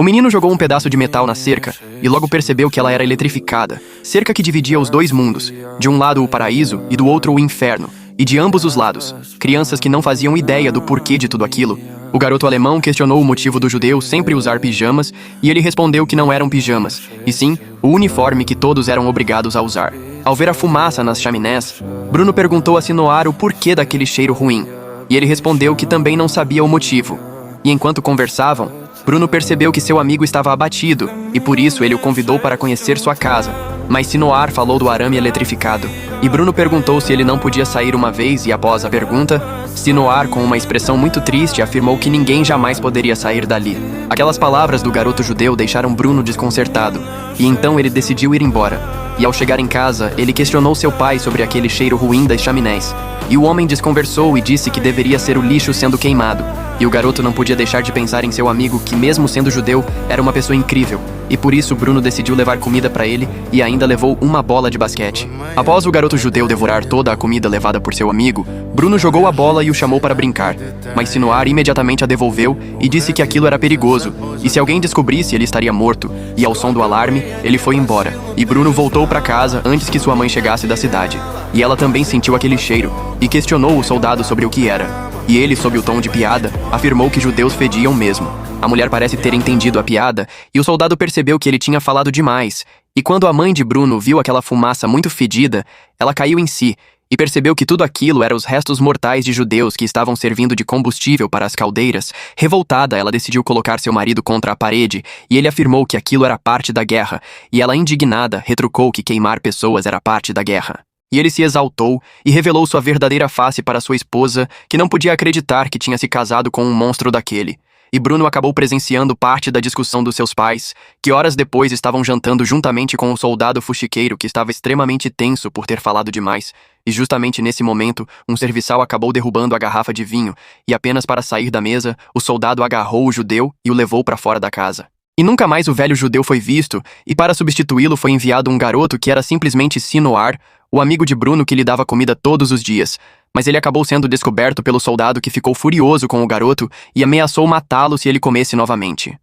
O menino jogou um pedaço de metal na cerca e logo percebeu que ela era eletrificada. Cerca que dividia os dois mundos, de um lado o paraíso e do outro o inferno, e de ambos os lados, crianças que não faziam ideia do porquê de tudo aquilo. O garoto alemão questionou o motivo do judeu sempre usar pijamas e ele respondeu que não eram pijamas, e sim o uniforme que todos eram obrigados a usar. Ao ver a fumaça nas chaminés, Bruno perguntou a Sinoar o porquê daquele cheiro ruim, e ele respondeu que também não sabia o motivo. E enquanto conversavam, Bruno percebeu que seu amigo estava abatido, e por isso ele o convidou para conhecer sua casa. Mas Sinoar falou do arame eletrificado, e Bruno perguntou se ele não podia sair uma vez e após a pergunta, Sinoar, com uma expressão muito triste, afirmou que ninguém jamais poderia sair dali. Aquelas palavras do garoto judeu deixaram Bruno desconcertado, e então ele decidiu ir embora. E ao chegar em casa, ele questionou seu pai sobre aquele cheiro ruim das chaminés. E o homem desconversou e disse que deveria ser o lixo sendo queimado. E o garoto não podia deixar de pensar em seu amigo que, mesmo sendo judeu, era uma pessoa incrível. E por isso Bruno decidiu levar comida para ele e ainda levou uma bola de basquete. Após o garoto judeu devorar toda a comida levada por seu amigo, Bruno jogou a bola e o chamou para brincar. Mas Sinoar imediatamente a devolveu e disse que aquilo era perigoso, e se alguém descobrisse ele estaria morto. E ao som do alarme, ele foi embora. E Bruno voltou para casa antes que sua mãe chegasse da cidade. E ela também sentiu aquele cheiro, e questionou o soldado sobre o que era. E ele, sob o tom de piada, afirmou que judeus fediam mesmo. A mulher parece ter entendido a piada, e o soldado percebeu que ele tinha falado demais. E quando a mãe de Bruno viu aquela fumaça muito fedida, ela caiu em si, e percebeu que tudo aquilo eram os restos mortais de judeus que estavam servindo de combustível para as caldeiras. Revoltada, ela decidiu colocar seu marido contra a parede, e ele afirmou que aquilo era parte da guerra, e ela, indignada, retrucou que queimar pessoas era parte da guerra. E ele se exaltou e revelou sua verdadeira face para sua esposa, que não podia acreditar que tinha se casado com um monstro daquele. E Bruno acabou presenciando parte da discussão dos seus pais, que horas depois estavam jantando juntamente com o soldado fuxiqueiro que estava extremamente tenso por ter falado demais. E justamente nesse momento, um serviçal acabou derrubando a garrafa de vinho, e apenas para sair da mesa, o soldado agarrou o judeu e o levou para fora da casa. E nunca mais o velho judeu foi visto, e para substituí-lo foi enviado um garoto que era simplesmente Sinoar, o amigo de Bruno que lhe dava comida todos os dias. Mas ele acabou sendo descoberto pelo soldado que ficou furioso com o garoto e ameaçou matá-lo se ele comesse novamente.